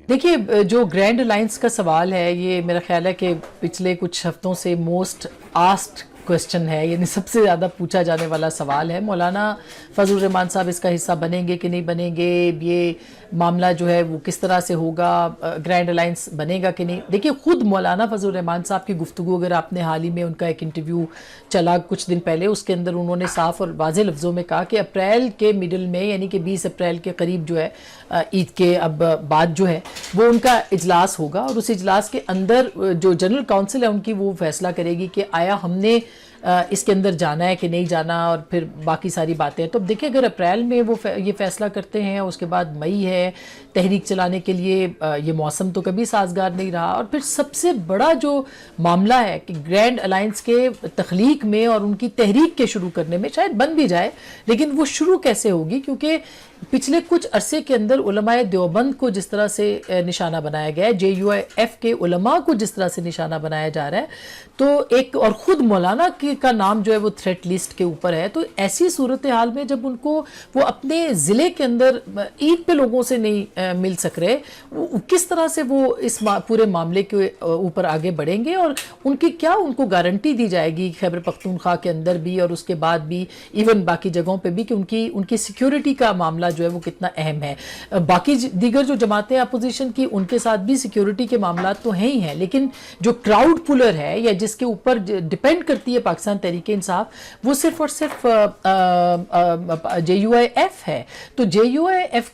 دیکھیے جو grand alliance کا سوال ہے یہ میرا خیال ہے کہ پچھلے کچھ ہفتوں سے موسٹ آسکڈ کوشچن ہے، یعنی سب سے زیادہ پوچھا جانے والا سوال ہے مولانا فضل الرحمان صاحب اس کا حصہ بنیں گے کہ نہیں بنیں گے، یہ معاملہ جو ہے وہ کس طرح سے ہوگا، گرینڈ الائنس بنے گا کہ نہیں۔ دیکھیے خود مولانا فضل الرحمان صاحب کی گفتگو اگر آپ نے حال ہی میں ان کا ایک انٹرویو چلا کچھ دن پہلے، اس کے اندر انہوں نے صاف اور واضح لفظوں میں کہا کہ اپریل کے مڈل میں یعنی کہ 20 اپریل کے قریب جو ہے عید کے اب بعد جو ہے وہ ان کا اجلاس ہوگا، اور اس اجلاس کے اندر جو جنرل کونسل ہے ان کی وہ فیصلہ کرے گی کہ آیا ہم نے اس کے اندر جانا ہے کہ نہیں جانا، اور پھر باقی ساری باتیں۔ تو اب دیکھیں اگر اپریل میں وہ یہ فیصلہ کرتے ہیں، اس کے بعد مئی ہے، تحریک چلانے کے لیے یہ موسم تو کبھی سازگار نہیں رہا، اور پھر سب سے بڑا جو معاملہ ہے کہ گرینڈ الائنس کے تخلیق میں اور ان کی تحریک کے شروع کرنے میں شاید بن بھی جائے، لیکن وہ شروع کیسے ہوگی؟ کیونکہ پچھلے کچھ عرصے کے اندر علماء دیوبند کو جس طرح سے نشانہ بنایا گیا ہے، جے یو آئی ایف کے علماء کو جس طرح سے نشانہ بنایا جا رہا ہے، تو ایک اور خود مولانا کا نام جو ہے وہ تھریٹ لسٹ کے اوپر ہے، تو ایسی صورتحال میں جب ان کو وہ اپنے ضلع کے اندر عید پہ لوگوں سے نہیں مل سک رہے، کس طرح سے وہ اس پورے معاملے کے اوپر آگے بڑھیں گے، اور ان کی کیا ان کو گارنٹی دی جائے گی خیبر پختونخوا کے اندر بھی اور اس کے بعد بھی ایون باقی جگہوں پہ بھی کہ ان کی سیکیورٹی کا معاملہ جو ہے وہ کتنا اہم ہے۔ باقی دیگر جو جماعتیں اپوزیشن کی ان کے ساتھ بھی سیکیورٹی کے معاملات تو ہیں ہی ہیں، لیکن جو کراؤڈ پولر ہے یا جس کے اوپر ڈیپینڈ کرتی ہے پاکستان تحریک انصاف، وہ صرف اور صرف جے یو آئی ایف ہے۔ تو جے یو آئی ایف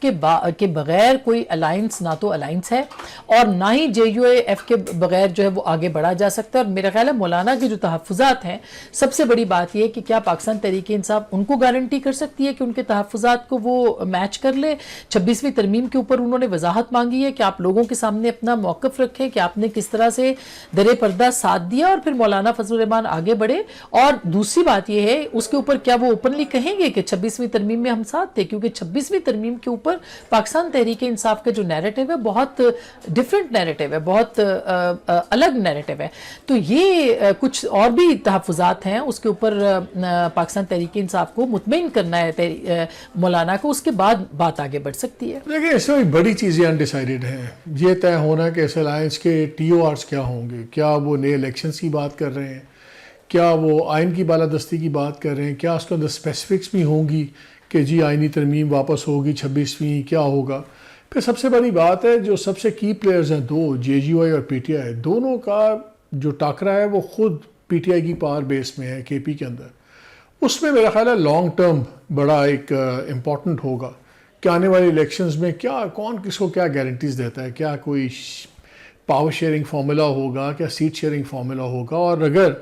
کے بغیر کوئی الائنس نہ تو الائنس ہے اور نہ ہی جے یو آئی ایف کے بغیر جو ہے وہ آگے بڑھا جا سکتا ہے۔ اور میرا خیال ہے مولانا کے جو تحفظات ہیں، سب سے بڑی بات یہ کہ کیا پاکستان تحریک انصاف ان کو گارنٹی کر سکتی ہے کہ ان کے تحفظات کو وہ میچ کر لے۔ 26ویں ترمیم کے اوپر انہوں نے وضاحت مانگی ہے کہ آپ لوگوں کے سامنے اپنا موقف رکھیں کہ آپ نے کس طرح سے درِ پردہ ساتھ دیا، اور پھر مولانا فضل الرحمان آگے بڑھے۔ اور دوسری بات یہ ہے اس کے اوپر کیا وہ اوپنلی کہیں گے کہ 26ویں ترمیم میں ہم ساتھ تھے، کیونکہ 26ویں ترمیم کے اوپر پاکستان تحریک انصاف کا جو نیریٹو ہے بہت ڈیفرنٹ نیریٹو ہے، بہت الگ نیریٹو ہے۔ تو یہ کچھ اور بھی تحفظات ہیں، اس کے اوپر پاکستان تحریک انصاف کو مطمئن کرنا ہے مولانا کو، اس کے بعد بات آگے بڑھ سکتی ہے۔ دیکھیں اس میں بڑی چیزیں انڈیسائیڈڈ ہیں، یہ طے ہونا کہ اس الائنس کے ٹی او آرز کیا ہوں گے، کیا وہ نئے الیکشنز کی بات کر رہے ہیں، کیا وہ آئین کی بالادستی کی بات کر رہے ہیں، کیا اس کے اندر اسپیسیفکس بھی ہوں گی کہ جی آئینی ترمیم واپس ہوگی 26ویں، کیا ہوگا۔ پھر سب سے بڑی بات ہے جو سب سے کی پلیئرز ہیں دو، جے یو آئی اور پی ٹی آئی، دونوں کا جو ٹاکرا ہے وہ خود پی ٹی آئی کی پاور بیس میں ہے کے پی کے اندر۔ اس میں میرا خیال ہے لانگ ٹرم بڑا ایک امپورٹنٹ ہوگا کہ آنے والے الیکشنز میں کیا کون کس کو کیا گارنٹیز دیتا ہے، کیا کوئی پاور شیئرنگ فارمولا ہوگا، کیا سیٹ شیئرنگ فارمولا ہوگا، اور اگر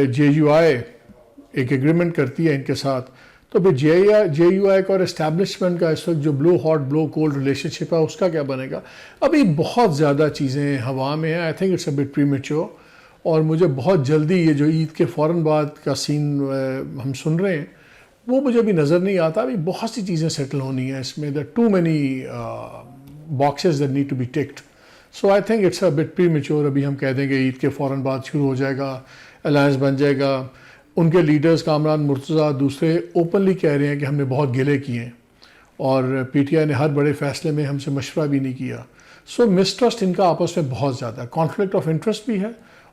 جے یو آئی ایک ایگریمنٹ کرتی ہے ان کے ساتھ تو پھر جے یو آئی کا اور اسٹیبلشمنٹ کا اس وقت جو بلو ہاٹ بلو کولڈ ریلیشن شپ ہے اس کا کیا بنے گا۔ ابھی بہت زیادہ چیزیں ہوا میں ہیں، I think it's a bit premature, اور مجھے بہت جلدی یہ جو عید کے فوراً بعد کا سین ہم سن رہے ہیں وہ مجھے ابھی نظر نہیں آتا۔ ابھی بہت سی چیزیں سیٹل ہونی ہیں اس میں، there are too many boxes that need to be ticked. So I think it's a bit premature ابھی ہم کہہ دیں گے عید کے فوراً بعد شروع ہو جائے گا، الائنس بن جائے گا۔ ان کے لیڈرز کامران مرتضیٰ دوسرے اوپنلی کہہ رہے ہیں کہ ہم نے بہت گلے کیے ہیں اور پی ٹی آئی نے ہر بڑے فیصلے میں ہم سے مشورہ بھی نہیں کیا۔ سو مسٹرسٹ ان کا آپس میں بہت زیادہ ہے، کانفلکٹ آف انٹرسٹ بھی ہے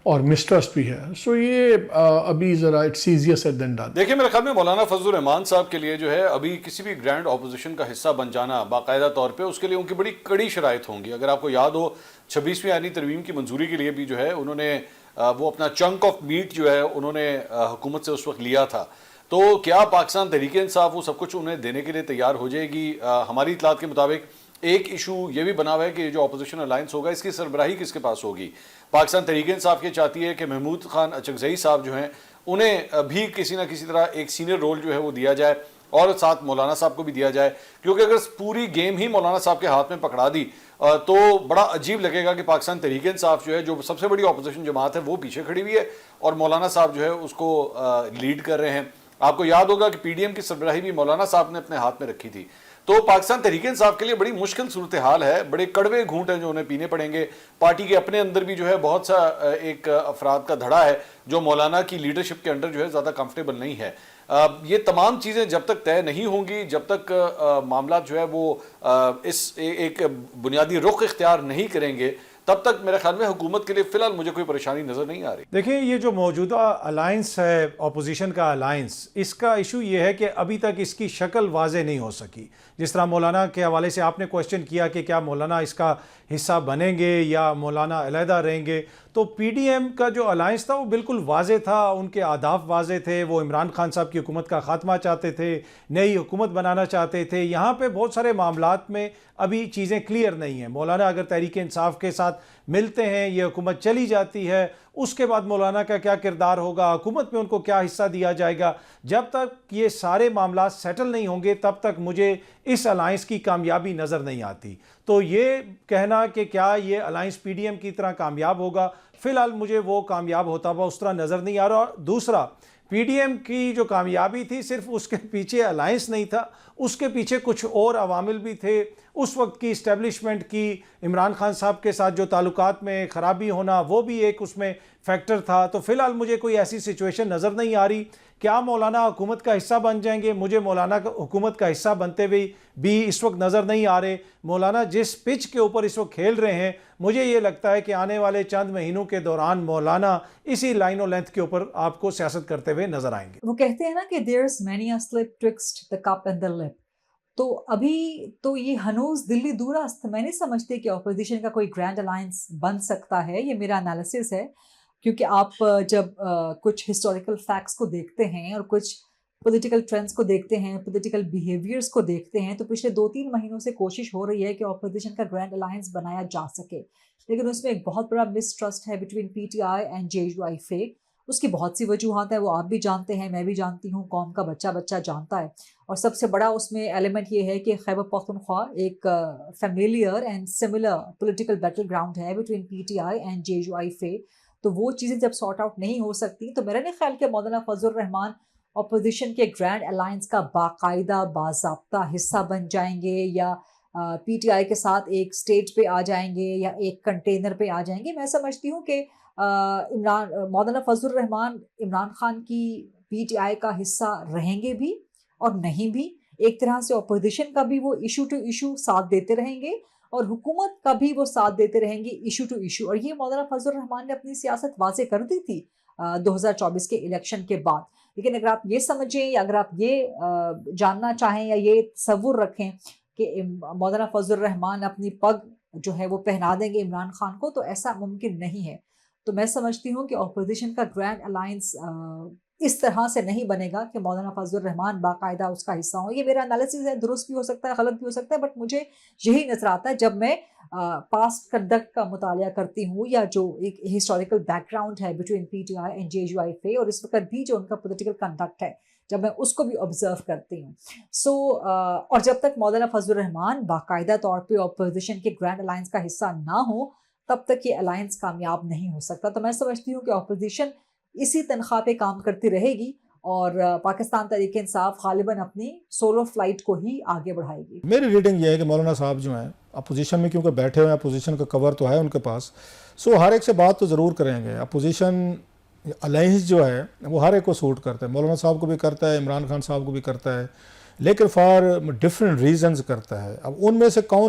اور مسٹرسٹ بھی ہے۔ سو یہ ابھی ذرا it's easier said than done. دیکھیں میرے خیال میں مولانا فضل الرحمان صاحب کے لیے جو ہے ابھی کسی بھی گرینڈ اپوزیشن کا حصہ بن جانا باقاعدہ طور پہ اس کے لیے ان کی بڑی کڑی شرائط ہوں گی۔ اگر آپ کو یاد ہو 26ویں آئینی ترمیم کی منظوری کے لیے بھی جو ہے انہوں نے وہ اپنا چنک آف میٹ جو ہے انہوں نے حکومت سے اس وقت لیا تھا، تو کیا پاکستان تحریک انصاف وہ سب کچھ انہیں دینے کے لیے تیار ہو جائے گی؟ ہماری اطلاعات کے مطابق ایک ایشو یہ بھی بنا ہوا ہے کہ جو اپوزیشن الائنس ہوگا اس کی سربراہی کس کے پاس ہوگی۔ پاکستان تحریک انصاف یہ چاہتی ہے کہ محمود خان اچکزئی صاحب جو ہیں انہیں بھی کسی نہ کسی طرح ایک سینئر رول جو ہے وہ دیا جائے اور ساتھ مولانا صاحب کو بھی دیا جائے، کیونکہ اگر پوری گیم ہی مولانا صاحب کے ہاتھ میں پکڑا دی تو بڑا عجیب لگے گا کہ پاکستان تحریک انصاف جو ہے جو سب سے بڑی اپوزیشن جماعت ہے وہ پیچھے کھڑی ہوئی ہے اور مولانا صاحب جو ہے اس کو لیڈ کر رہے ہیں۔ آپ کو یاد ہوگا کہ پی ڈی ایم کی سربراہی بھی مولانا صاحب نے اپنے ہاتھ میں رکھی تھی، تو پاکستان تحریک انصاف کے لیے بڑی مشکل صورتحال ہے، بڑے کڑوے گھونٹ ہیں جو انہیں پینے پڑیں گے۔ پارٹی کے اپنے اندر بھی جو ہے بہت سا ایک افراد کا دھڑا ہے جو مولانا کی لیڈرشپ کے انڈر جو ہے زیادہ کمفرٹیبل نہیں ہے۔ یہ تمام چیزیں جب تک طے نہیں ہوں گی، جب تک معاملات جو ہے وہ اس ایک بنیادی رخ اختیار نہیں کریں گے، تب تک میرے خیال میں حکومت کے لیے فی الحال مجھے کوئی پریشانی نظر نہیں آ رہی۔ دیکھیں یہ جو موجودہ الائنس ہے، اپوزیشن کا الائنس، اس کا ایشو یہ ہے کہ ابھی تک اس کی شکل واضح نہیں ہو سکی۔ جس طرح مولانا کے حوالے سے آپ نے کویسچن کیا کہ کیا مولانا اس کا حصہ بنیں گے یا مولانا علیحدہ رہیں گے، تو پی ڈی ایم کا جو الائنس تھا وہ بالکل واضح تھا، ان کے اہداف واضح تھے، وہ عمران خان صاحب کی حکومت کا خاتمہ چاہتے تھے، نئی حکومت بنانا چاہتے تھے۔ یہاں پہ بہت سارے معاملات میں ابھی چیزیں کلیئر نہیں ہیں۔ مولانا اگر تحریک انصاف کے ساتھ ملتے ہیں، یہ حکومت چلی جاتی ہے، اس کے بعد مولانا کا کیا کردار ہوگا، حکومت میں ان کو کیا حصہ دیا جائے گا، جب تک یہ سارے معاملات سیٹل نہیں ہوں گے تب تک مجھے اس الائنس کی کامیابی نظر نہیں آتی۔ تو یہ کہنا کہ کیا یہ الائنس پی ڈی ایم کی طرح کامیاب ہوگا، فی الحال مجھے وہ کامیاب ہوتا ہوا اس طرح نظر نہیں آ رہا۔ اور دوسرا، پی ڈی ایم کی جو کامیابی تھی صرف اس کے پیچھے الائنس نہیں تھا، اس کے پیچھے کچھ اور عوامل بھی تھے۔ اس وقت کی اسٹیبلشمنٹ کی، عمران خان صاحب کے ساتھ جو تعلقات میں خرابی ہونا، وہ بھی ایک اس میں فیکٹر تھا۔ تو فی الحال مجھے کوئی ایسی سچویشن نظر نہیں آ رہی۔ کیا مولانا حکومت کا حصہ بن جائیں گے؟ مجھے مولانا حکومت کا حصہ بنتے ہوئے بھی اس وقت نظر نہیں آ رہے۔ مولانا جس پچ کے اوپر اس وقت کھیل رہے ہیں، مجھے یہ لگتا ہے کہ آنے والے چند مہینوں کے دوران مولانا اسی لائن و لینتھ کے اوپر آپ کو سیاست کرتے ہوئے نظر آئیں گے۔ وہ کہتے ہیں نا کہ there's many a slip twixt the cup and the lip۔ تو ابھی تو یہ ہنوز دلی دور است، میں نہیں سمجھتی کہ اپوزیشن کا کوئی گرینڈ الائنس بن سکتا ہے۔ یہ میرا انالیسس ہے، کیونکہ آپ جب کچھ ہسٹوریکل فیکٹس کو دیکھتے ہیں اور کچھ پولیٹیکل ٹرینڈس کو دیکھتے ہیں، پولیٹیکل بیہیویئرس کو دیکھتے ہیں، تو پچھلے 2-3 مہینوں سے کوشش ہو رہی ہے کہ اپوزیشن کا گرینڈ الائنس بنایا جا سکے، لیکن اس میں ایک بہت بڑا مسٹرسٹ ہے between P T I and J U I F. اس کی بہت سی وجوہات ہیں، وہ آپ بھی جانتے ہیں، میں بھی جانتی ہوں، قوم کا بچہ بچہ جانتا ہے۔ اور سب سے بڑا اس میں ایلیمنٹ یہ ہے کہ خیبر پختونخوا ایک familiar and similar political battle ground ہے between P T I and J U I F. تو وہ چیزیں جب سارٹ آؤٹ نہیں ہو سکتی، تو میرا نہیں خیال کہ مولانا فضل الرحمان اپوزیشن کے گرینڈ الائنس کا باقاعدہ باضابطہ حصہ بن جائیں گے، یا پی ٹی آئی کے ساتھ ایک سٹیج پہ آ جائیں گے، یا ایک کنٹینر پہ آ جائیں گے۔ میں سمجھتی ہوں کہ مولانا فضل الرحمان عمران خان کی پی ٹی آئی کا حصہ رہیں گے بھی اور نہیں بھی۔ ایک طرح سے اپوزیشن کا بھی وہ ایشو ٹو ایشو ساتھ دیتے رہیں گے، اور حکومت کا بھی وہ ساتھ دیتے رہیں گے ایشو ٹو ایشو۔ اور یہ مولانا فضل الرحمان نے اپنی سیاست واضح کر دی تھی 2024 کے الیکشن کے بعد۔ لیکن اگر آپ یہ سمجھیں، یا اگر آپ یہ جاننا چاہیں یا یہ تصور رکھیں کہ مولانا فضل الرحمان اپنی پگ جو ہے وہ پہنا دیں گے عمران خان کو، تو ایسا ممکن نہیں ہے۔ تو میں سمجھتی ہوں کہ اپوزیشن کا گرینڈ الائنس اس طرح سے نہیں بنے گا کہ مولانا فضل الرحمان باقاعدہ اس کا حصہ ہوں۔ یہ میرا انالیسس ہے، درست بھی ہو سکتا ہے، غلط بھی ہو سکتا ہے، بٹ مجھے یہی نظر آتا ہے جب میں پاسٹ کنڈکٹ کا مطالعہ کرتی ہوں، یا جو ایک ہسٹوریکل بیک گراؤنڈ ہے between P T I and J U I F, اور اس وقت بھی جو ان کا پولیٹیکل کنڈکٹ ہے، جب میں اس کو بھی آبزرو کرتی ہوں۔ اور جب تک مولانا فضل الرحمان باقاعدہ طور پہ اپوزیشن کے گرینڈ الائنس کا حصہ نہ ہو، تب تک یہ الائنس کامیاب نہیں ہو سکتا۔ تو میں سمجھتی ہوں کہ اپوزیشن اسی تنخواہ پہ کام کرتی رہے گی، اور پاکستان تحریک انصاف غالباً اپنی سولو فلائٹ کو ہی آگے بڑھائے گی۔ میری ریڈنگ یہ ہے کہ مولانا صاحب جو ہیں اپوزیشن میں کیونکہ بیٹھے ہوئے ہیں، اپوزیشن کا کور تو ہے ان کے پاس، سو ہر ایک سے بات تو ضرور کریں گے۔ اپوزیشن الائنس جو ہے وہ ہر ایک کو سوٹ کرتا ہے، مولانا صاحب کو بھی کرتا ہے، عمران خان صاحب کو بھی کرتا ہے، لیکن فار ڈفرینٹ ریزنز کرتا ہے۔ اب ان میں سے کون